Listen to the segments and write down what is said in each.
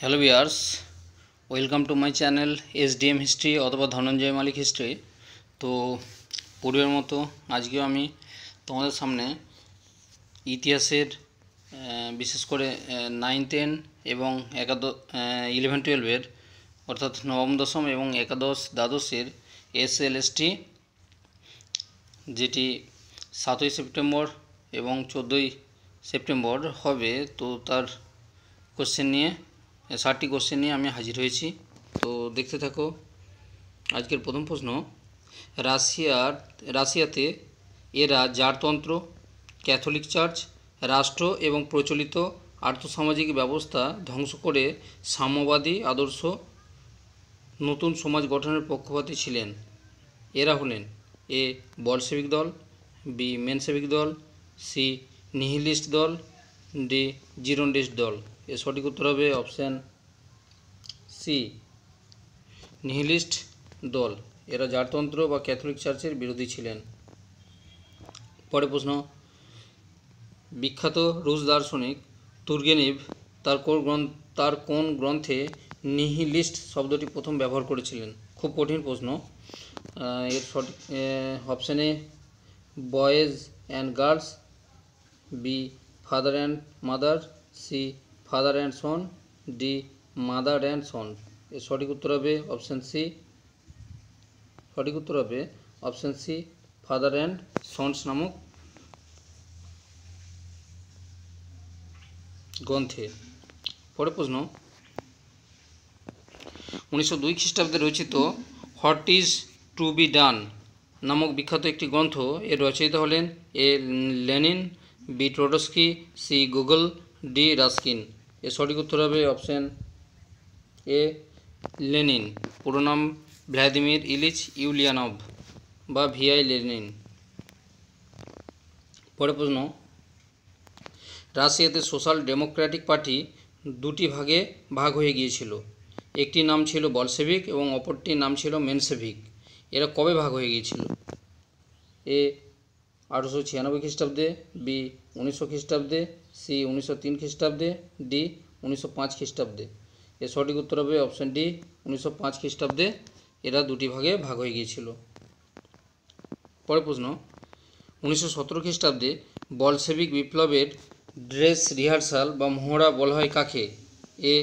Hello viewers, welcome to my channel SDM history অথবা ধনঞ্জয় মালিক history. তো পূর্বের মতো আজকেও আমি তোমাদের সামনে ইতিহাসের বিশেষ করে 9, 10 এবং 11, 12 অর্থাৎ নবম দশম এবং একাদশ দ্বাদশের এসএলএসটি যেটি 7ই সেপ্টেম্বর এবং 14ই সেপ্টেম্বর হবে, তো তার কোশ্চেন নিয়ে 60টি কোশ্চেন নিয়ে আমি হাজির হয়েছি। তো দেখতে থাকো। আজকের প্রথম প্রশ্ন, রাশিয়াতে এরা জারতন্ত্র, ক্যাথলিক চার্চ, রাষ্ট্র এবং প্রচলিত আর্থসামাজিক ব্যবস্থা ধ্বংস করে সাম্যবাদী আদর্শ নতুন সমাজ গঠনের পক্ষপাতী ছিলেন। এরা হলেন এ বলশেভিক দল, বি মেনসেভিক দল, সি নিহিলিস্ট দল, ডি জিরোন্ডিস্ট দল। এর সঠিক উত্তর হবে অপশান সি নিহিলিস্ট দল। এরা জারতন্ত্র বা ক্যাথলিক চার্চের বিরোধী ছিলেন। পরের প্রশ্ন, বিখ্যাত রুশ দার্শনিক তুর্গেনিভ তার কোন গ্রন্থে নিহিলিস্ট শব্দটি প্রথম ব্যবহার করেছিলেন? খুব কঠিন প্রশ্ন। এর সঠিক option A boys and girls, B father and mother, C father and son, D mother and son. এর সঠিক উত্তর হবে অপশান সি। সঠিক উত্তর হবে option C father and sons নামক গ্রন্থে। পরের প্রশ্ন, 1902 খ্রিস্টাব্দে রচিত what is to be done নামক বিখ্যাত একটি গ্রন্থ এর রচয়িতা হলেন A Lenin, B Trotsky, C Gogol, D Ruskin. এর সঠিক উত্তর হবে অপশান এ লেনিন। পুরো নাম ভ্লাদিমির ইলিচ ইউলিয়ানভ বা ভিআই লেনিন। পরের প্রশ্ন, রাশিয়াতে সোশ্যাল ডেমোক্রেটিক পার্টি দুটি ভাগে ভাগ হয়ে গিয়েছিল। একটি নাম ছিল বলশেভিক এবং অপরটির নাম ছিল মেনসেভিক। এরা কবে ভাগ হয়ে গিয়েছিল? এ 1896 খ্রিস্টাব্দে, বি 1900 খ্রিস্টাব্দে, সি 1903 খ্রিস্টাব্দে, ডি 1905 খ্রিস্টাব্দে। এর সঠিক উত্তর হবে অপশান ডি 1905 খ্রিস্টাব্দে এরা দুটি ভাগে ভাগ হয়ে গিয়েছিল। পরের প্রশ্ন, 1917 খ্রিস্টাব্দে বলশেভিক বিপ্লবের ড্রেস রিহার্সাল বা মহড়া বলা হয় কাকে? এ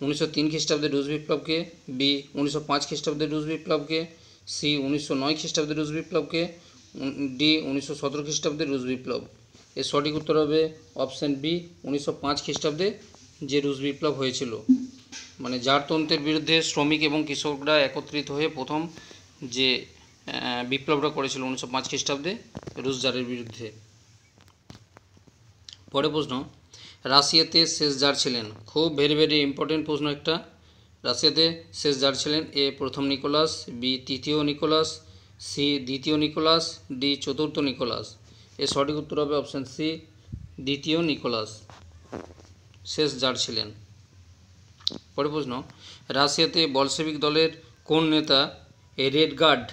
1903 খ্রিস্টাব্দে রুশ বিপ্লবকে, বি 1905 খ্রিস্টাব্দে রুশ বিপ্লবকে, সি 1909 খ্রিস্টাব্দে রুশ বিপ্লবকে, ডি 1917 খ্রিস্টাব্দে রুশ বিপ্লব। এর সঠিক উত্তর হবে অপশান বি 1905 খ্রিস্টাব্দে যে রুশ বিপ্লব হয়েছিল, মানে জারতন্ত্রের বিরুদ্ধে শ্রমিক এবং কৃষকরা একত্রিত হয়ে প্রথম যে বিপ্লবটা করেছিল 1905 খ্রিস্টাব্দে রুশ জারের বিরুদ্ধে। পরের প্রশ্ন, রাশিয়াতে শেষ জার ছিলেন? খুব ভেরি ইম্পর্টেন্ট প্রশ্ন একটা। রাশিয়াতে শেষ জার ছিলেন এ প্রথম নিকোলাস, বি তৃতীয় নিকোলাস, সি দ্বিতীয় নিকোলাস, ডি চতুর্থ নিকোলাস। এর সঠিক উত্তর হবে অপশান সি দ্বিতীয় নিকোলাস শেষ জার ছিলেন। পরের প্রশ্ন, রাশিয়াতে বলশেভিক দলের কোন নেতা রেড গার্ড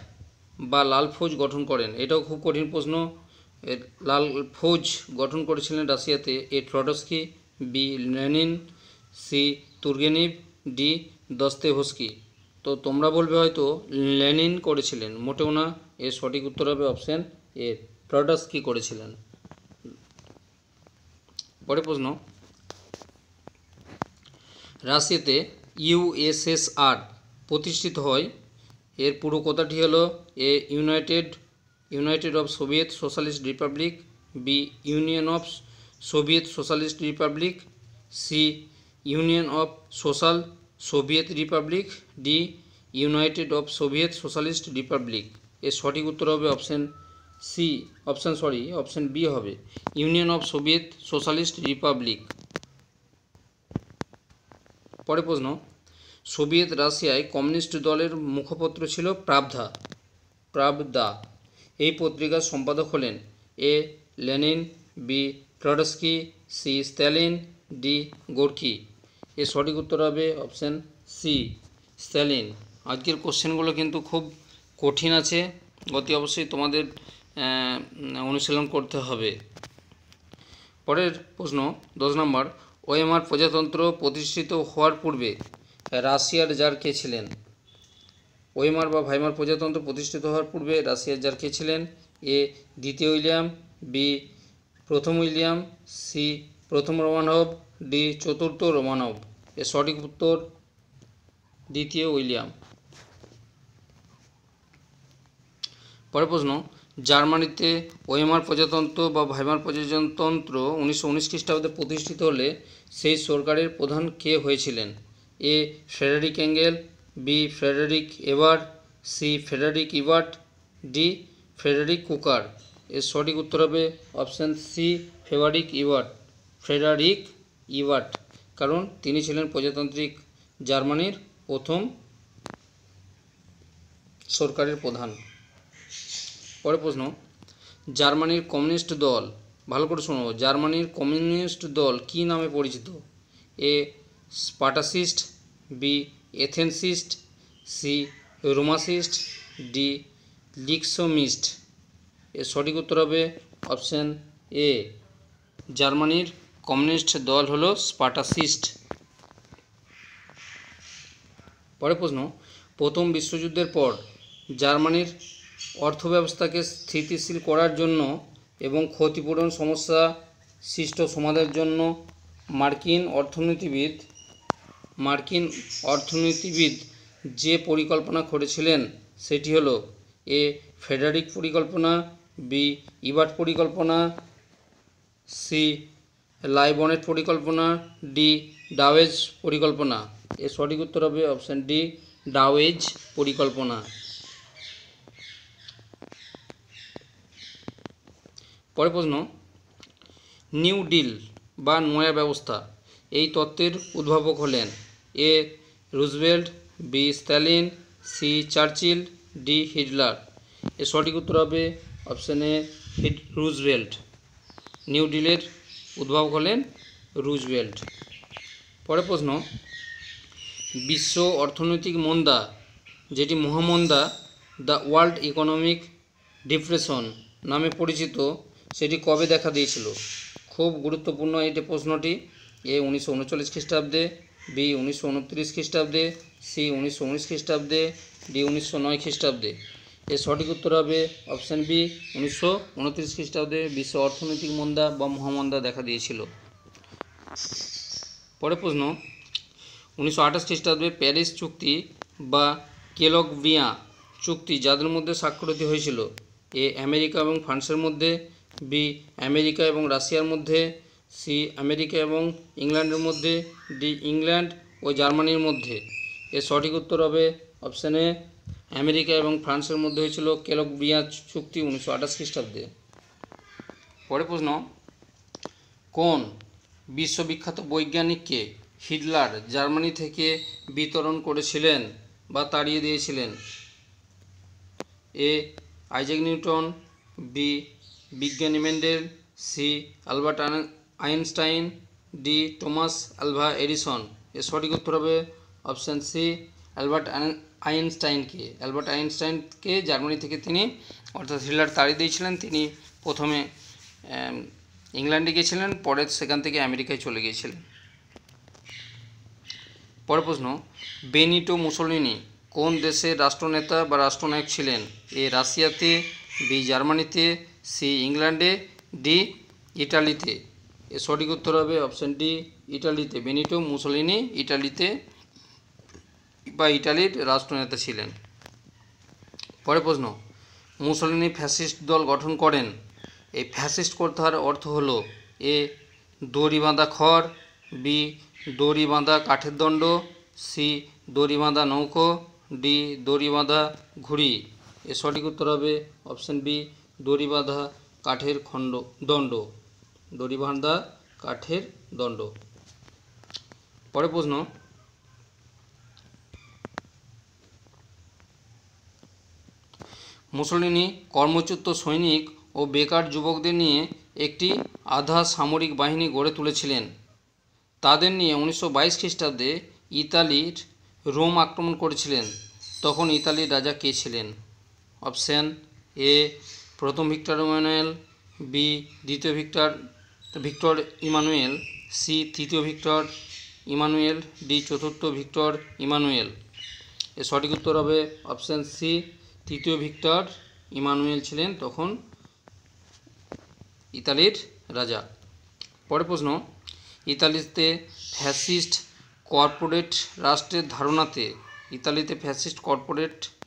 বা লাল ফৌজ গঠন করেন? এটাও খুব কঠিন প্রশ্ন। লাল ফৌজ গঠন করেছিলেন রাশিয়াতে A Trotsky, B Lenin, C Turgenev, D Dostoevsky. তো তোমরা বলবে হয়তো লেনিন করেছিলেন, মোটেও না। এর সঠিক উত্তর হবে অপশান এ ট্রটস্কি করেছিলেন। পরের প্রশ্ন, রাশিয়াতে ইউএসএসআর প্রতিষ্ঠিত হয় এর পুরো কথাটি হলো A united of Soviet socialist republic, B union of Soviet socialist republic, C union of social Soviet republic, D united of Soviet socialist republic. এর সঠিক উত্তর হবে অপশান বি হবে union of Soviet socialist republic. পরের প্রশ্ন, Soviet রাশিয়ায় communist দলের মুখপত্র ছিল প্রাভদা। এই পত্রিকার সম্পাদক হলেন A Lenin, B Trotsky, C Stalin, D Gorky. এর সঠিক উত্তর হবে অপশান সি স্ট্যালিন। আজকের কোশ্চেনগুলো কিন্তু খুব কঠিন আছে, অতি অবশ্যই তোমাদের অনুশীলন করতে হবে। পরের প্রশ্ন 10 নম্বর, ওয়েমার প্রজাতন্ত্র প্রতিষ্ঠিত হওয়ার পূর্বে রাশিয়ার জার কে ছিলেন? ওয়েমার বা ভাইমার প্রজাতন্ত্র প্রতিষ্ঠিত হওয়ার পূর্বে রাশিয়ার জার কে ছিলেন? এ দ্বিতীয় উইলিয়াম, বি প্রথম উইলিয়াম, সি প্রথম রোমানভ, ডি চতুর্থ রোমানভ। এর সঠিক উত্তর দ্বিতীয় উইলিয়াম। পরের প্রশ্ন, জার্মানিতে ওয়েমার প্রজাতন্ত্র বা ভাইমার প্রজাতন্ত্র 1919 খ্রিস্টাব্দে প্রতিষ্ঠিত হলে সেই সরকারের প্রধান কে হয়েছিলেন? A Frederick Engel, B Frederick এবার, C Frederick Ebert, D Frederick কুকার। এর সঠিক উত্তর হবে option C Frederick Ebert. Frederick Ebert, কারণ তিনি ছিলেন প্রজাতান্ত্রিক জার্মানির প্রথম সরকারের প্রধান। পরের প্রশ্ন, জার্মানির কমিউনিস্ট দল, ভালো করে শোনো, জার্মানির কমিউনিস্ট দল কি নামে পরিচিত? এ স্পার্টাসিস্ট, বি এথেন্সিস্ট, সি রোমাসিস্ট, ডি লিক্সমিস্ট। এর সঠিক উত্তর হবে অপশান এ, জার্মানির কমিউনিস্ট দল হলো স্পার্টাসিস্ট। পরের প্রশ্ন, প্রথম বিশ্বযুদ্ধের পর জার্মানির অর্থব্যবস্থাকে স্থিতিশীল করার জন্য এবং ক্ষতিপূরণ সমস্যা সৃষ্ট সমাধানের জন্য মার্কিন অর্থনীতিবিদ যে পরিকল্পনা করেছিলেন সেটি হলো এ ফ্রেডারিক পরিকল্পনা, বি ইবার্ট পরিকল্পনা, সি লাইবনেট পরিকল্পনা, ডি ডাওয়েজ পরিকল্পনা। এর সঠিক উত্তর হবে অপশান ডি ডাওয়েজ পরিকল্পনা। পরের প্রশ্ন, নিউ ডিল বা নয়া ব্যবস্থা এই তত্ত্বের উদ্ভাবক হলেন? A Roosevelt, B Stalin, C Churchill, D Hitler. এর সঠিক উত্তর হবে অপশান এ রুজভেল্ট। নিউ ডিলের উদ্ভাবক হলেন রুজভেল্ট। পরের প্রশ্ন, বিশ্ব অর্থনৈতিক মন্দা যেটি মহামন্দা, দ্য ওয়ার্ল্ড ইকোনমিক ডিপ্রেশন নামে পরিচিত, সেটি কবে দেখা দিয়েছিল? খুব গুরুত্বপূর্ণ এই প্রশ্নটি। এ 1939 খ্রিস্টাব্দে, বি 1929 খ্রিস্টাব্দে, সি 1919 খ্রিস্টাব্দে, ডি 1909 খ্রিস্টাব্দে। এর সঠিক উত্তর হবে অপশান বি 1929 খ্রিস্টাব্দে বিশ্ব অর্থনৈতিক মন্দা বা মহামন্দা দেখা দিয়েছিল। পরের প্রশ্ন, 1928 খ্রিস্টাব্দে প্যারিস চুক্তি বা কেলগভিয়া চুক্তি যাদের মধ্যে স্বাক্ষরিত হয়েছিল? এ আমেরিকা এবং ফ্রান্সের মধ্যে, বি আমেরিকা এবং রাশিয়ার মধ্যে, সি আমেরিকা এবং ইংল্যান্ডের মধ্যে, ডি ইংল্যান্ড ও জার্মানির মধ্যে। এর সঠিক উত্তর হবে অপশান এ আমেরিকা এবং ফ্রান্সের মধ্যে হয়েছিল কেলগভিয়া চুক্তি 1928 খ্রিস্টাব্দে। পরের প্রশ্ন, কোন বিশ্ববিখ্যাত বৈজ্ঞানিককে হিটলার জার্মানি থেকে বিতরণ করেছিলেন বা তাড়িয়ে দিয়েছিলেন? এ আইজ্যাক নিউটন, বি বিজ্ঞানী Mendel, C Albert Einstein, D Thomas Alva Edison. এর সঠিক উত্তর হবে অপশান সি অ্যালবার্ট আইনস্টাইনকে জার্মানি থেকে তিনি অর্থাৎ হিটলার তাড়িয়ে দিয়েছিলেন। তিনি প্রথমে ইংল্যান্ডে গিয়েছিলেন, পরে সেখান থেকে আমেরিকায় চলে গিয়েছিলেন। পরের প্রশ্ন, বেনিটো মুসোলিনি কোন দেশের রাষ্ট্রনেতা বা রাষ্ট্রনায়ক ছিলেন? এ রাশিয়াতে, বি জার্মানিতে, সি ইংল্যান্ডে, ডি ইটালিতে। এর সঠিক উত্তর হবে অপশান ডি ইটালিতে। বেনিটো মুসোলিনি ইটালির রাষ্ট্রনেতা ছিলেন। পরের প্রশ্ন, মুসোলিনি ফ্যাসিস্ট দল গঠন করেন। এই ফ্যাসিস্ট কথার অর্থ হলো এ দড়ি বাঁধা খড়, বি দড়ি বাঁধা কাঠের দণ্ড, সি দড়ি বাঁধা নৌকো, ডি দড়ি বাঁধা ঘুড়ি। এর সঠিক উত্তর হবে অপশান বি দড়ি বাঁধা কাঠের দণ্ড। দড়ি বাঁধা কাঠের দণ্ড। পরের প্রশ্ন, মুসোলিনি কর্মচ্যুত সৈনিক ও বেকার যুবকদের নিয়ে একটি আধা সামরিক বাহিনী গড়ে তুলেছিলেন। তাদের নিয়ে 1922 খ্রিস্টাব্দে ইতালির রোম আক্রমণ করেছিলেন। তখন ইতালির রাজা কে ছিলেন? অপশান এ প্রথম ভিক্টর ইমানুয়েল, বি দ্বিতীয় ভিক্টর ইমানুয়েল, সি তৃতীয় ভিক্টর ইমানুয়েল, ডি চতুর্থ ভিক্টর ইমানুয়েল। এর সঠিক উত্তর হবে অপশান সি, তৃতীয় ভিক্টর ইমানুয়েল ছিলেন তখন ইতালির রাজা। পরের প্রশ্ন, ইতালিতে ফ্যাসিস্ট কর্পোরেট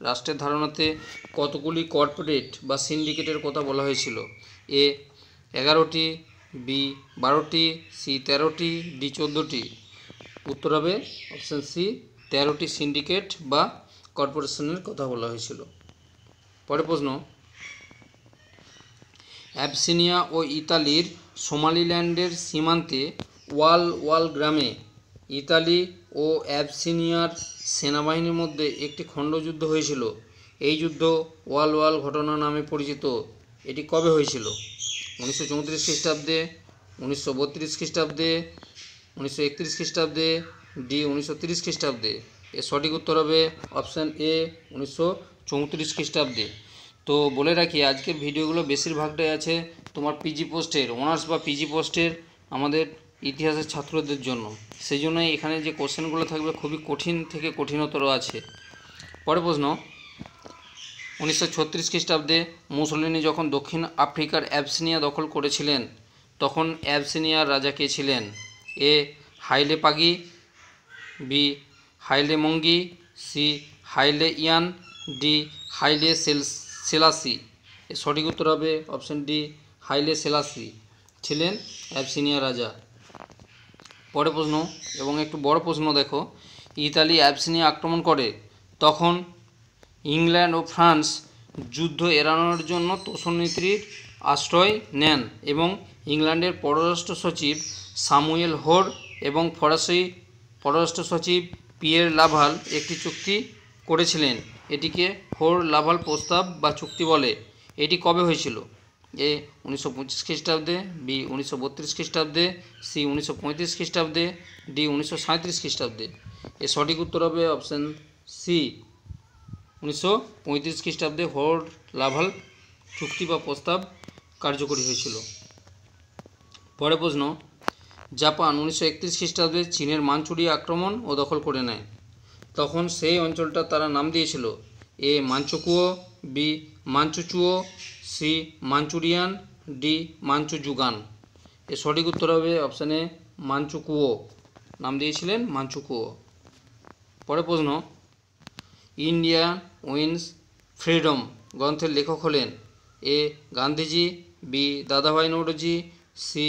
রাষ্ট্রের ধারণাতে কতগুলি কর্পোরেট বা সিন্ডিকেটের কথা বলা হয়েছিল? এ 11টি, বি 12টি, সি 13টি, ডি 14টি। উত্তর হবে অপশান সি, 13টি সিন্ডিকেট বা কর্পোরেশনের কথা বলা হয়েছিল। পরের প্রশ্ন, অ্যাবসিনিয়া ও ইতালির সোমালিল্যান্ডের সীমান্তে ওয়াল গ্রামে ইতালি ও অ্যাবসিনিয়ার সেনাবাহিনীর মধ্যে একটি খণ্ডযুদ্ধ হয়েছিল। এই যুদ্ধ ওয়াল ঘটনা নামে পরিচিত। এটি কবে হয়েছিল? 1934 খ্রিস্টাব্দে, 1932 খ্রিস্টাব্দে, 1931 খ্রিস্টাব্দে, ডি 1930 খ্রিস্টাব্দে। এর সঠিক উত্তর হবে অপশান এ, 1934 খ্রিস্টাব্দে। তো বলে রাখি, আজকের ভিডিওগুলো বেশিরভাগটাই আছে তোমার পিজি পোস্টের, অনার্স বা পিজি পোস্টের আমাদের ইতিহাসের ছাত্রদের জন্য। সেই জন্যই এখানে যে কোশ্চেনগুলো থাকবে খুবই কঠিন থেকে কঠিনতর আছে। পরের প্রশ্ন, 1936 খ্রিস্টাব্দে মুসোলিনি যখন দক্ষিণ আফ্রিকার অ্যাবসিনিয়া দখল করেছিলেন তখন অ্যাবসিনিয়ার রাজা কে ছিলেন? এ হাইলে পাগি, বি হাইলে মঙ্গি, সি হাইলে ইয়ান, ডি হাইলে সেলাসি। এর সঠিক উত্তর হবে অপশান ডি, হাইলে সেলাসি ছিলেন অ্যাবসিনিয়া রাজা। পরের প্রশ্ন এবং একটু বড় প্রশ্ন দেখো, ইতালি অ্যাবসিনিয়া আক্রমণ করে তখন ইংল্যান্ড ও ফ্রান্স যুদ্ধ এড়ানোর জন্য তোষণ নীতির আশ্রয় নেন এবং ইংল্যান্ডের পররাষ্ট্র সচিব স্যামুয়েল হোর এবং ফরাসি পররাষ্ট্র সচিব পিয়ের লাভাল একটি চুক্তি করেছিলেন। এটিকে হোর লাভাল প্রস্তাব বা চুক্তি বলে। এটি কবে হয়েছিল? এ 1925 খ্রিস্টাব্দে, বি 1932 খ্রিস্টাব্দে, সি 1935 খ্রিস্টাব্দে, ডি 1937 খ্রিস্টাব্দে। এর সঠিক উত্তর হবে অপশান সি, 1935 খ্রিস্টাব্দে হোর লাভাল চুক্তি বা প্রস্তাব কার্যকরী হয়েছিল। পরের প্রশ্ন, জাপান 1931 খ্রিস্টাব্দে চীনের মাঞ্চুরিয়া আক্রমণ ও দখল করে নেয়। তখন সেই অঞ্চলটা তারা নাম দিয়েছিল এ মাঞ্চুকুয়ো, বি মাঞ্চুচুয়ো, সি মাঞ্চুরিয়ান, ডি মাঞ্চুজুগান। এর সঠিক উত্তর হবে অপশান এ, মাঞ্চুকুয়ো নাম দিয়েছিলেন মাঞ্চুকুয়ো। পরের প্রশ্ন, ইন্ডিয়া উইন্স ফ্রিডম গ্রন্থের লেখক হলেন এ গান্ধীজি, বি দাদাভাই নওরোজি, সি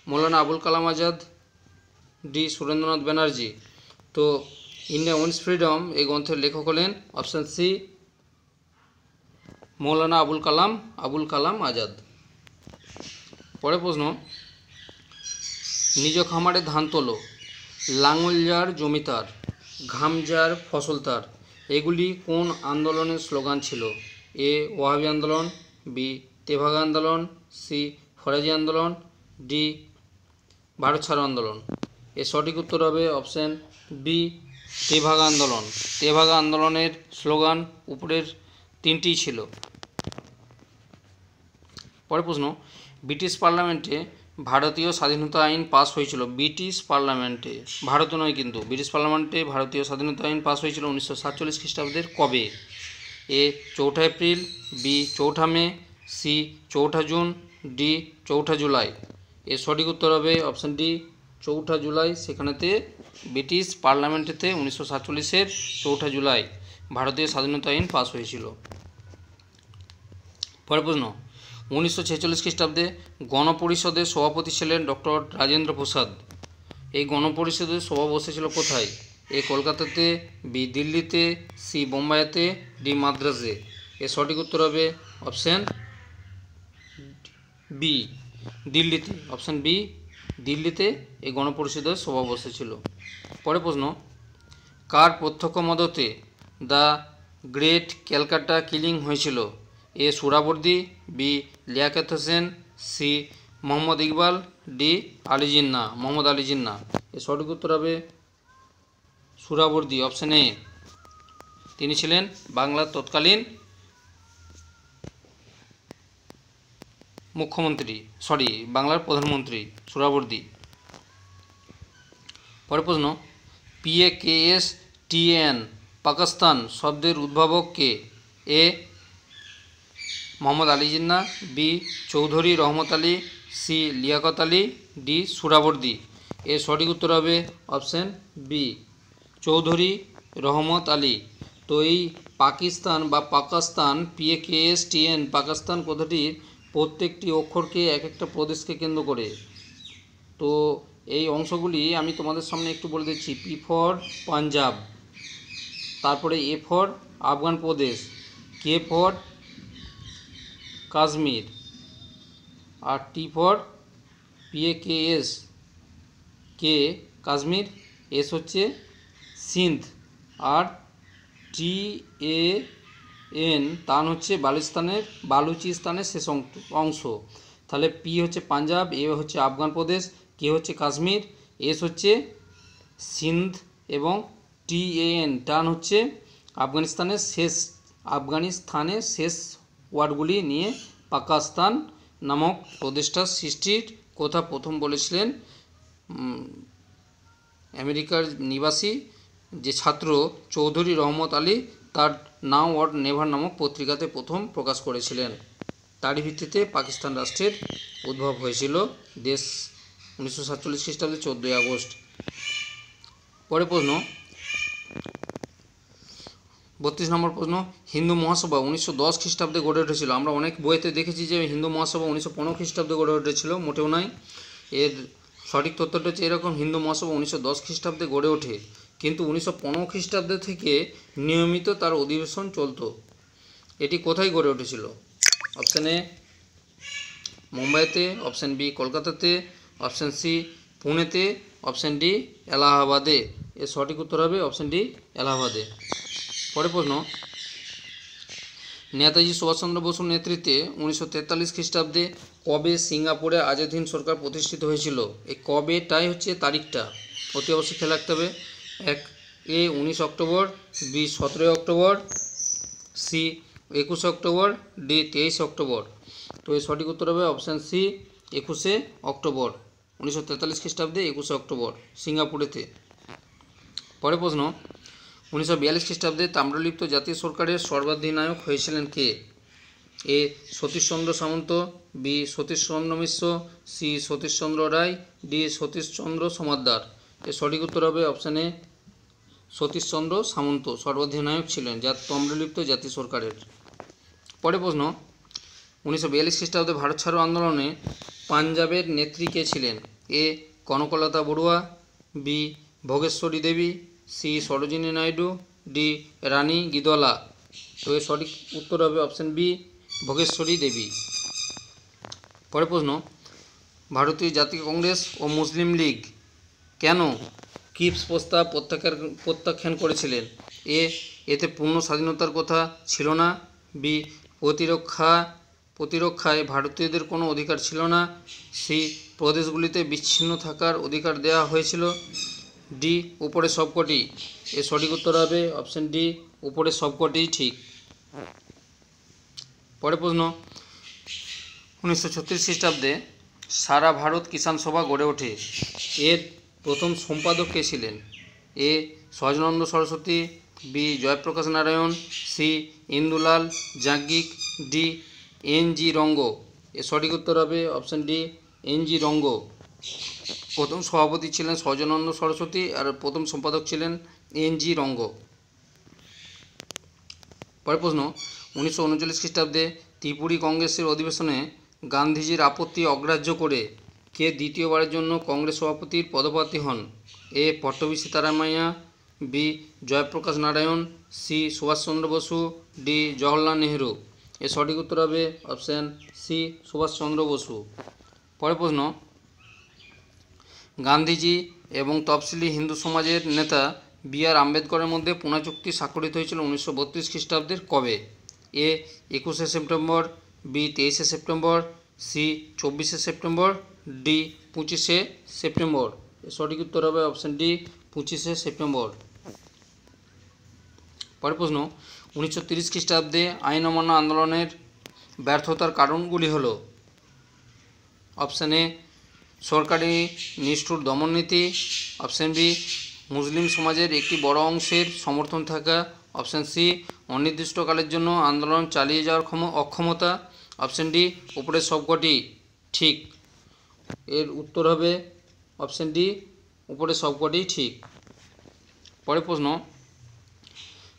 মৌলানা আবুল কালাম আজাদ, ডি সুরেন্দ্রনাথ ব্যানার্জি। তো ইন্ডিয়া উইন্স ফ্রিডম এই গ্রন্থের লেখক হলেন অপশান সি, মৌলানা আবুল কালাম আজাদ। পরের প্রশ্ন, নিজ খামারে ধান তোলো, লাঙল যার জমি তার, ঘাম যার ফসল তার, এগুলি কোন আন্দোলনের স্লোগান ছিল? এ ওয়াহাবি আন্দোলন, বি তেভাগা আন্দোলন, সি ফরাজি আন্দোলন, ডি ভারত ছাড়ো আন্দোলন। এর সঠিক উত্তর হবে অপশান বি, তেভাগা আন্দোলন। তেভাগা আন্দোলনের স্লোগান উপরের তিনটিই ছিল। পরের প্রশ্ন, ব্রিটিশ পার্লামেন্টে ভারতীয় স্বাধীনতা আইন পাস হয়েছিল। ব্রিটিশ পার্লামেন্টে, ভারত নয় কিন্তু, ব্রিটিশ পার্লামেন্টে ভারতীয় স্বাধীনতা আইন পাস হয়েছিল 1947 খ্রিস্টাব্দের কবে? A 4 April, B 4 May, C 4 June, D 4 July. এর সঠিক উত্তর হবে অপশান ডি, 4 জুলাই। সেখানেতে ব্রিটিশ পার্লামেন্টেতে 1947-এর 4 জুলাই ভারতীয় স্বাধীনতা আইন পাস হয়েছিল। পরের প্রশ্ন, 1946 খ্রিস্টাব্দে গণপরিষদের সভাপতি ছিলেন ডক্টর রাজেন্দ্র প্রসাদ। এই গণপরিষদের সভা বসেছিল কোথায়? এ কলকাতাতে, বি দিল্লিতে, সি বোম্বাইতে, ডি মাদ্রাজে। এর সঠিক উত্তর হবে অপশান বি, দিল্লিতে। অপশান বি, দিল্লিতে এই গণপরিষদের সভা বসেছিল। পরের প্রশ্ন, কার প্রত্যক্ষ মদতে দ্য গ্রেট ক্যালকাটা কিলিং হয়েছিল? A Suhrawardy, B Liaquat Hossain, C Mohammad Iqbal, D Mohammad Ali Jinnah. এর সঠিক উত্তর হবে সোহরাওয়ার্দী, অপশান এ। তিনি ছিলেন বাংলার তৎকালীন মুখ্যমন্ত্রী, বাংলার প্রধানমন্ত্রী সোহরাওয়ার্দী। পরের প্রশ্ন, PAKSTAN পাকিস্তান শব্দের উদ্ভাবক কে? এ Mohammad Ali Jinnah, B Chowdhury Rahmat Ali, C Liaquat Ali, D Suhrawardy. এর সঠিক উত্তর হবে অপশান বি চৌধুরী রহমত আলী। তো এই পাকিস্তান বা পাকিস্তান PAKSTAN পাকিস্তান কথাটির প্রত্যেকটি অক্ষরকে এক একটা প্রদেশকে কেন্দ্র করে। তো এই অংশগুলি আমি তোমাদের সামনে একটু বলে দিচ্ছি। P ফর পাঞ্জাব, তারপরে A ফর আফগান প্রদেশ, K ফর কাশ্মীর, আর T ফর PAKS কে কাশ্মীর, S হচ্ছে সিন্ধ, আর TAN তান হচ্ছে বালুচিস্তানের শেষ অংশ। তাহলে P হচ্ছে পাঞ্জাব, A হচ্ছে আফগান প্রদেশ, K হচ্ছে কাশ্মীর, S হচ্ছে সিন্ধ এবং TAN টান হচ্ছে আফগানিস্তানের শেষ ওয়ার্ডগুলি নিয়ে পাকিস্তান নামক প্রদেশটার সৃষ্টির কথা প্রথম বলেছিলেন আমেরিকার নিবাসী যে ছাত্র চৌধুরী রহমত আলী, তার নাও অর নেভার নামক পত্রিকাতে প্রথম প্রকাশ করেছিলেন। তারই ভিত্তিতে পাকিস্তান রাষ্ট্রের উদ্ভব হয়েছিল দেশ 1947 খ্রিস্টাব্দে 14ই আগস্ট। পরে প্রশ্ন 32 নম্বর প্রশ্ন, হিন্দু মহাসভা 1910 খ্রিস্টাব্দে গড়ে উঠেছিল। আমরা অনেক বইতে দেখেছি যে হিন্দু মহাসভা 1915 খ্রিস্টাব্দে গড়ে উঠেছিল, মোটেও নয়। এর সঠিক তথ্যটা হচ্ছে এরকম, হিন্দু মহাসভা 1910 খ্রিস্টাব্দে গড়ে ওঠে, কিন্তু 1915 খ্রিস্টাব্দে থেকে নিয়মিত তার অধিবেশন চলত। এটি কোথায় গড়ে উঠেছিল? অপশান এ মুম্বাইতে, অপশান বি কলকাতাতে, অপশান সি পুনেতে, অপশান ডি এলাহাবাদে। এর সঠিক উত্তর হবে অপশান ডি এলাহাবাদে। পরের প্রশ্ন, নেতাজি সুভাষচন্দ্র বসুর নেতৃত্বে 1943 খ্রিস্টাব্দে কবে সিঙ্গাপুরে আজাদ হিন্দ সরকার প্রতিষ্ঠিত হয়েছিল? এই কবেটাই হচ্ছে তারিখটা অতি অবশ্যই খেয়াল রাখতে হবে। A 19 October, B 17 October, C 21 October, D 23 October. তো এর সঠিক উত্তর হবে অপশান সি 21 অক্টোবর। 1943 খ্রিস্টাব্দে 21 অক্টোবর সিঙ্গাপুরেতে। পরের প্রশ্ন, 1942 খ্রিস্টাব্দে তাম্রলিপ্ত জাতীয় সরকারের সর্বাধিনায়ক হয়েছিলেন কে? এ সতীশচন্দ্র সামন্ত, বি সতীশচন্দ্র মিশ্র, সি সতীশচন্দ্র রায়, ডি সতীশচন্দ্র সমাদ্দার। এর সঠিক উত্তর হবে অপশান এ সতীশচন্দ্র সামন্ত সর্বাধিনায়ক ছিলেন তাম্রলিপ্ত জাতীয় সরকারের। পরের প্রশ্ন, 1942 খ্রিস্টাব্দে ভারত ছাড়ো আন্দোলনে পাঞ্জাবের নেত্রী কে ছিলেন? এ কনকলতা বড়ুয়া, বি ভোগেশ্বরী দেবী, সি সরোজিনী নাইডু, ডি রানী গিদওয়ালা। তো এর সঠিক উত্তর হবে অপশান বি ভোগেশ্বরী দেবী। পরের প্রশ্ন, ভারতীয় জাতীয় কংগ্রেস ও মুসলিম লীগ কেন ক্রিপস প্রস্তাব প্রত্যাখ্যান করেছিলেন? এতে পূর্ণ স্বাধীনতার কথা ছিল না, বি প্রতিরক্ষায় ভারতীয়দের কোনো অধিকার ছিল না, সি প্রদেশগুলিতে বিচ্ছিন্ন থাকার অধিকার দেওয়া হয়েছিল, ডি উপরে সবকটি। এর সঠিক উত্তর হবে অপশান ডি উপরে সবকটি ঠিক। পরের প্রশ্ন, 1936 খ্রিস্টাব্দে সারা ভারত কিষাণ সভা গড়ে ওঠে। এর প্রথম সম্পাদক কে ছিলেন? A Sahajanand Saraswati, B Jayaprakash Narayan, C Indulal Yagnik, D NG Ranga. এর সঠিক উত্তর হবে অপশান ডি NG রঙ্গ। প্রথম সভাপতি ছিলেন সহজানন্দ সরস্বতী আর প্রথম সম্পাদক ছিলেন NG রঙ্গ। পরের প্রশ্ন, 1939 খ্রিস্টাব্দে ত্রিপুরী কংগ্রেসের অধিবেশনে গান্ধীজির আপত্তি অগ্রাহ্য করে কে দ্বিতীয়বারের জন্য কংগ্রেস সভাপতির পদপ্রার্থী হন? A Pattabhi Sitaramayya, B Jayaprakash Narayan, C Subhas Chandra Bose, D Jawaharlal Nehru. এর সঠিক উত্তর হবে অপশান সি সুভাষচন্দ্র বসু। পরের প্রশ্ন, গান্ধীজি এবং তফসিলি হিন্দু সমাজের নেতা BR আম্বেদকরের মধ্যে পুনা চুক্তি স্বাক্ষরিত হয়েছিল 1932 খ্রিস্টাব্দের কবে? এ 21শে সেপ্টেম্বর, বি 23শে সেপ্টেম্বর, সি 24শে সেপ্টেম্বর, ডি 25শে সেপ্টেম্বর। সঠিক উত্তর হবে অপশান ডি 25শে সেপ্টেম্বর। পরের প্রশ্ন, 1930 খ্রিস্টাব্দে আইন অমান্য আন্দোলনের ব্যর্থতার কারণগুলি হলো অপশান এ সরকারি নিষ্ঠুর দমননীতি, অপশান বি মুসলিম সমাজের একটি বড় অংশের সমর্থন থাকা, অপশান সি অনির্দিষ্টকালের জন্য আন্দোলন চালিয়ে যাওয়ার অক্ষমতা, অপশান ডি উপরের সবকটি ঠিক। এর উত্তর হবে অপশান ডি উপরের সবকটি ঠিক। পরের প্রশ্ন,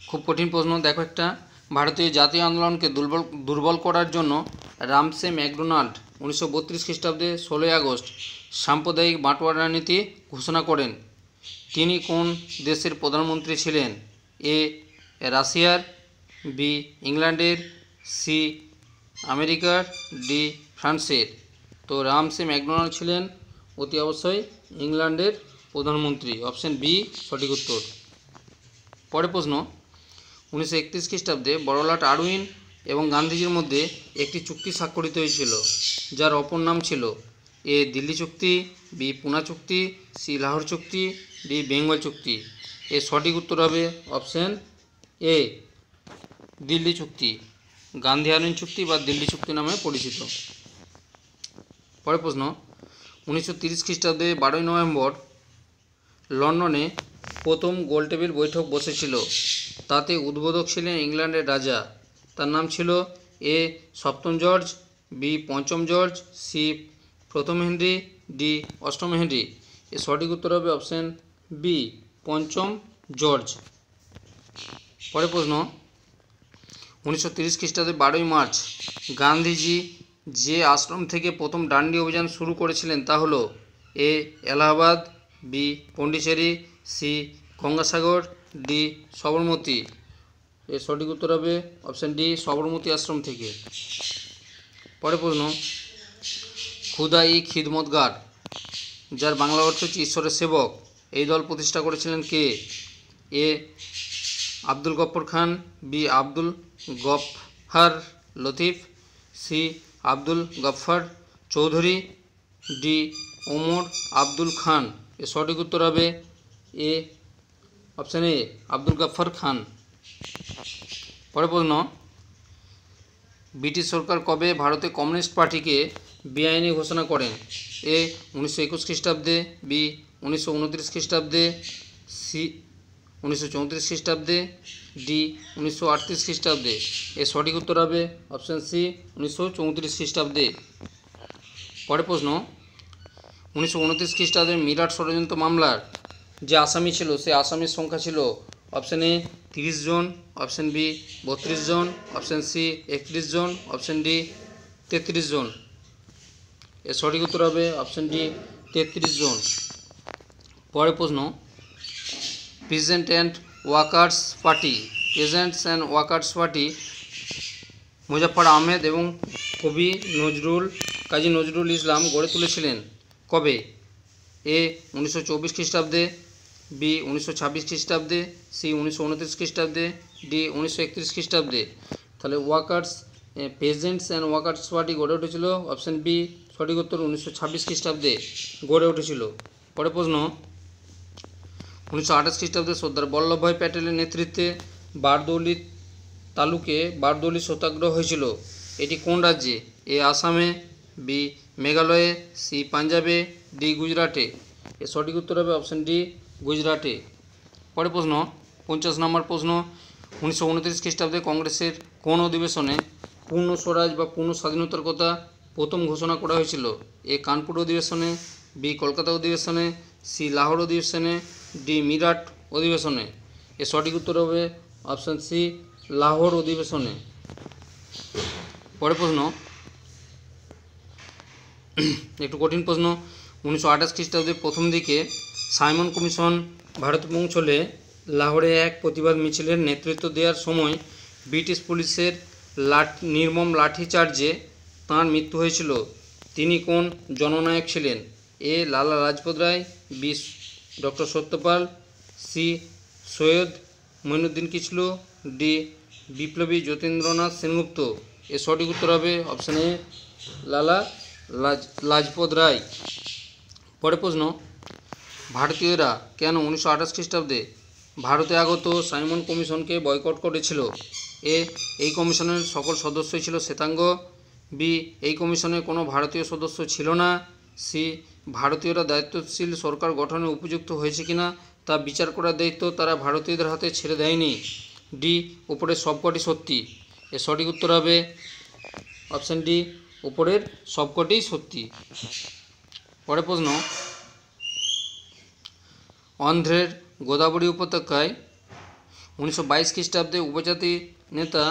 খুব কঠিন প্রশ্ন, দেখো একটা। ভারতীয় জাতীয় আন্দোলনকে দুর্বল করার জন্য রামসে ম্যাকডোনাল্ড 1932 খ্রিস্টাব্দে 16 আগস্ট সাম্প্রদায়িক বাঁটোয়ারা নীতি ঘোষণা করেন। তিনি কোন দেশের প্রধানমন্ত্রী ছিলেন? এ রাশিয়ার, বি ইংল্যান্ডের, সি আমেরিকার, ডি ফ্রান্সের। তো রামসে ম্যাকডোনাল্ড ছিলেন অতি অবশ্যই ইংল্যান্ডের প্রধানমন্ত্রী, অপশান বি সঠিক উত্তর। পরের প্রশ্ন, 1931 খ্রিস্টাব্দে বড়লাট আরউইন এবং গান্ধীজির মধ্যে একটি চুক্তি স্বাক্ষরিত হয়েছিল, যার অপর নাম ছিল এ দিল্লি চুক্তি, বি পুনা চুক্তি, সি লাহোর চুক্তি, ডি বেঙ্গল চুক্তি। এর সঠিক উত্তর হবে অপশান এ দিল্লি চুক্তি, গান্ধী আরউইন চুক্তি বা দিল্লি চুক্তি নামে পরিচিত। পরের প্রশ্ন, 1930 খ্রিস্টাব্দে 12ই নভেম্বর লন্ডনে প্রথম গোলটেবিল বৈঠক বসেছিল। তাতে উদ্বোধক ছিলেন ইংল্যান্ডের রাজা, তার নাম ছিল এ সপ্তম জর্জ, বি পঞ্চম জর্জ, সি প্রথম হেনরি, ডি অষ্টম হেনরি। এর সঠিক উত্তর হবে অপশান বি পঞ্চম জর্জ। পরের প্রশ্ন, 1930 খ্রিস্টাব্দে 12ই মার্চ গান্ধীজি যে আশ্রম থেকে প্রথম ডান্ডি অভিযান শুরু করেছিলেন তা হলো A Allahabad, B Pondicherry, C Gangasagar, D Sabarmati. এর সঠিক উত্তর হবে অপশান ডি সবরমতী আশ্রম থেকে। পরের প্রশ্ন, খুদা ই খিদমতগার, যার বাংলা অর্থ হচ্ছে ঈশ্বরের সেবক, এই দল প্রতিষ্ঠা করেছিলেন কে? A Abdul Gaffar Khan, B Abdul Gaffar Latif, C Abdul Gaffar Chowdhury, D Omar Abdul Khan. এর সঠিক উত্তর হবে A option A Abdul Gaffar Khan. পরের প্রশ্ন, ব্রিটিশ সরকার কবে ভারতে কমিউনিস্ট পার্টিকে বেআইনি ঘোষণা করেন? এ 1921 খ্রিস্টাব্দে, বি 1929 খ্রিস্টাব্দে, সি 1934 খ্রিস্টাব্দে, ডি 1938 খ্রিস্টাব্দে। এর সঠিক উত্তর হবে অপশান সি 1934 খ্রিস্টাব্দে। পরের প্রশ্ন, 1929 খ্রিস্টাব্দে মিরাট ষড়যন্ত্র মামলার যে আসামি ছিল সে আসামির সংখ্যা ছিল অপশান এ 30 জন, অপশান বি 32 জন, অপশান সি 31 জন, অপশান ডি 33 জন। এর সঠিক উত্তর হবে অপশান ডি 33 জন। পরের প্রশ্ন, peasant and workers party Muzaffar Ahmed এবং কবি কাজী নজরুল ইসলাম গড়ে তুলেছিলেন কবে? এ 1924 খ্রিস্টাব্দে, বি 1926 খ্রিস্টাব্দে, সি 1929 খ্রিস্টাব্দে, ডি 1931 খ্রিস্টাব্দে। তাহলে পেজেন্টস অ্যান্ড ওয়ার্কার্স পার্টি গড়ে উঠেছিল অপশান বি সঠিক উত্তর 1926 খ্রিস্টাব্দে গড়ে উঠেছিল। পরের প্রশ্ন, 1928 খ্রিস্টাব্দে সর্দার বল্লভভাই প্যাটেলের নেতৃত্বে বারদৌলি তালুকে বারদৌলি সত্যাগ্রহ হয়েছিল। এটি কোন রাজ্যে? এ আসামে, বি মেঘালয়ে, সি পাঞ্জাবে, ডি গুজরাটে। এর সঠিক উত্তর হবে অপশান ডি গুজরাটে। পরের প্রশ্ন, 50 নম্বর প্রশ্ন, 1929 খ্রিস্টাব্দে কংগ্রেসের কোন অধিবেশনে পূর্ণ স্বরাজ বা পূর্ণ স্বাধীনতার কথা প্রথম ঘোষণা করা হয়েছিল? এ কানপুর অধিবেশনে, বি কলকাতা অধিবেশনে, সি লাহোর অধিবেশনে, ডি মিরাট অধিবেশনে। এর সঠিক উত্তর হবে অপশান সি লাহোর অধিবেশনে। পরের প্রশ্ন, একটু কঠিন প্রশ্ন, 1928 খ্রিস্টাব্দের প্রথম দিকে সাইমন কমিশন ভারতে পৌঁছলে লাহোরে এক প্রতিবাদ মিছিলের নেতৃত্ব দেওয়ার সময় ব্রিটিশ পুলিশের নির্মম লাঠিচার্জে তাঁর মৃত্যু হয়েছিল। তিনি কোন জননায়ক ছিলেন? A Lala Lajpat Rai, B doctor Satyapal, C Syed Moinuddin Kitchlew, D বিপ্লবী যতীন্দ্রনাথ সেনগুপ্ত। এর সঠিক উত্তর হবে অপশান এ লালা লাজপত রায়। পরের প্রশ্ন, ভারতীয়রা কেন 1928 খ্রিস্টাব্দে ভারতে আগত সাইমন কমিশনকে বয়কট করেছিল? এ এই কমিশনের সকল সদস্যই ছিল শ্বেতাঙ্গ, বি এই কমিশনে কোনো ভারতীয় সদস্য ছিল না। সি ভারতীয়রা দায়িত্বশীল সরকার গঠনে উপযুক্ত হয়েছে কিনা তা বিচার করার দায়িত্ব তারা ভারতীয়দের হাতে ছেড়ে দেয়নি। ডি উপরের সবকটি সত্যি। এর সঠিক উত্তর হবে অপশান ডি, উপরের সবকটি সত্যি। পরের প্রশ্ন, অন্ধ্রের গোদাবরী উপত্যকায় 1922 খ্রিস্টাব্দে উপজাতি নেতা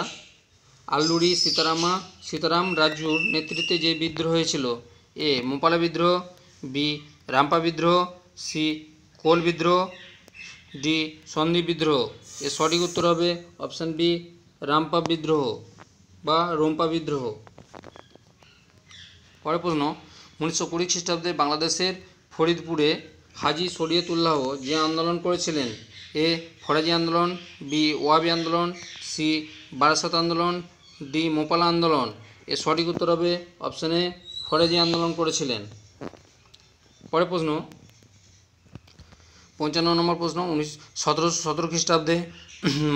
আল্লুরি সীতারাম রাজুর নেতৃত্বে যে বিদ্রোহ হয়েছিল, এ মোপালা বিদ্রোহ, বি রাম্পা বিদ্রোহ, সি কোল বিদ্রোহ, ডি সন্ধি বিদ্রোহ। এর সঠিক উত্তর হবে অপশান বি, রাম্পা বিদ্রোহ বা রোম্পা বিদ্রোহ। পরের প্রশ্ন, 1920 খ্রিস্টাব্দে বাংলাদেশের ফরিদপুরে হাজী শরীয়তুল্লাহ যে আন্দোলন করেছিলেন, এ ফরাজি আন্দোলন, বি ওয়াবি আন্দোলন, সি বারাসাত আন্দোলন, ডি মোপালা আন্দোলন। এর সঠিক উত্তর হবে অপশান এ, ফরাজি আন্দোলন করেছিলেন। পরের প্রশ্ন, 55 নম্বর প্রশ্ন, 1717 খ্রিস্টাব্দে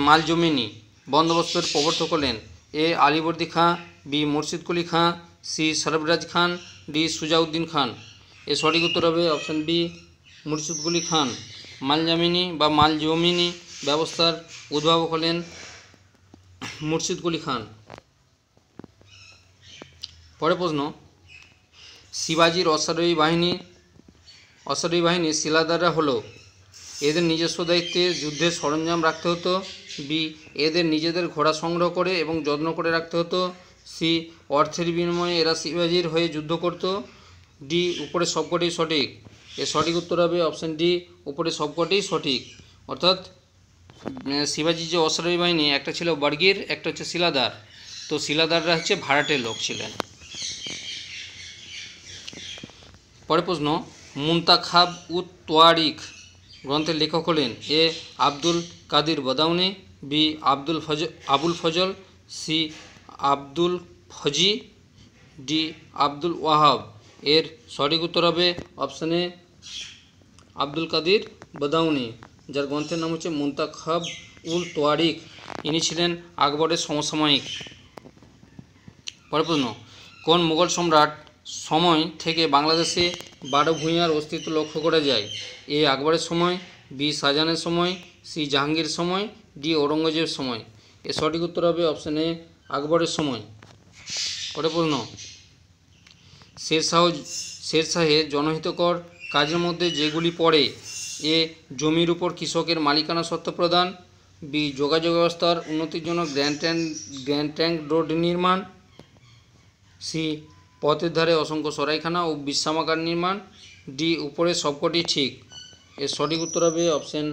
মালজমিনী বন্দোবস্তের প্রবর্তক হলেন, এ আলীবর্দী খাঁ, বি মুর্শিদ কুলি খাঁ, সি সরফরাজ খান, ডি সুজাউদ্দিন খান। এর সঠিক উত্তর হবে অপশান বি, মুর্শিদ কুলি খান। মালজামিনী বা মালজমিনী ব্যবস্থার উদ্ভাবক হলেন মুর্শিদ কুলি খান। পরের প্রশ্ন, শিবাজির অশ্বারোহী বাহিনী শিলাদাররা হলো, এদের নিজস্ব দায়িত্বে যুদ্ধের সরঞ্জাম রাখতে হতো, বি এদের নিজেদের ঘোড়া সংগ্রহ করে এবং যত্ন করে রাখতে হতো, সি অর্থের বিনিময়ে এরা শিবাজির হয়ে যুদ্ধ করত, ডি উপরে সবকটি সঠিক। এর সঠিক উত্তর হবে অপশান ডি, উপরে সবকটি সঠিক। অর্থাৎ শিবাজির যে অশ্বারোহী বাহিনী, একটা ছিল বর্গীর, একটা হচ্ছে শিলাদার। তো শিলাদাররা হচ্ছে ভাড়াটের লোক ছিলেন। পরের প্রশ্ন, মুনতাখাব উত তোয়ারিখ গ্রন্থের লেখক হলেন, A Abdul Qadir Badauni, B Abul Fazl, C Abdul Fazi, D Abdul Wahab. এর সঠিক উত্তর হবে অপশান এ, আব্দুল কাদির বদাউনি, যার গ্রন্থের নাম হচ্ছে মুনতাখাব উল তোয়ারিখ। ইনি ছিলেন আকবরের সমসাময়িক। পরের প্রশ্ন, কোন মুঘল সম্রাট সময় থেকে বাংলাদেশে 12 ভূঁইয়ার অস্তিত্ব লক্ষ্য করা যায়, এ আকবরের সময়, বি শাহজাহানের সময়, সি জাহাঙ্গীর সময়, ডি ঔরঙ্গজেবের সময়। এর সঠিক উত্তর হবে অপশান এ, আকবরের সময়। পরের প্রশ্ন, শেরশাহের জনহিতকর কাজের মধ্যে যেগুলি পড়ে, এ জমির উপর কৃষকের মালিকানা সত্ত্ব প্রদান, বি যোগাযোগ ব্যবস্থার উন্নতির জন্য গ্র্যান্ড ট্যাঙ্ক রোড নির্মাণ, সি পথের ধারে অসংখ্য সরাইখানা ও বিশ্রামাগার নির্মাণ, ডি উপরে সবকটি ঠিক। এর সঠিক উত্তর হবে অপশান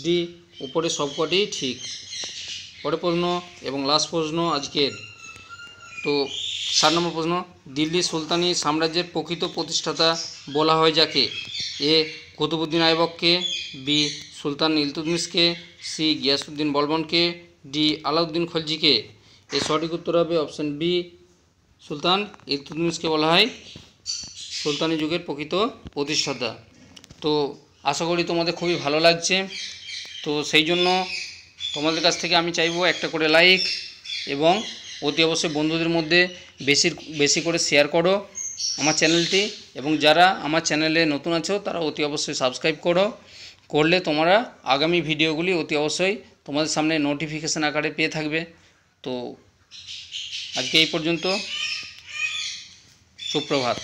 ডি, উপরে সবকটি ঠিক। পরের প্রশ্ন এবং লাস্ট প্রশ্ন আজকের, তো 7 নম্বর প্রশ্ন, দিল্লি সুলতানি সাম্রাজ্যের প্রকৃত প্রতিষ্ঠাতা বলা হয় যাকে, এ কুতুবউদ্দিন আইবককে, বি সুলতান ইলতুৎমিশকে, সি গিয়াসউদ্দিন বলবনকে, ডি আলাউদ্দিন খলজিকে। এর সঠিক উত্তর হবে অপশান বি, সুলতান ইলতুৎমিশকে বলা হয় সুলতানি যুগের প্রকৃত প্রতিষ্ঠাতা। তো আশা করি তোমাদের খুবই ভালো লাগছে। তো সেই জন্য তোমাদের কাছ থেকে আমি চাইবো একটা করে লাইক এবং অতি অবশ্যই বন্ধুদের মধ্যে বেশি করে শেয়ার করো আমার চ্যানেলটি, এবং যারা আমার চ্যানেলে নতুন আছো তারা অতি অবশ্যই সাবস্ক্রাইব করলে তোমরা আগামী ভিডিওগুলি অতি অবশ্যই তোমাদের সামনে নোটিফিকেশান আকারে পেয়ে থাকবে। তো আজকে এই পর্যন্ত, সুপ্রভাত।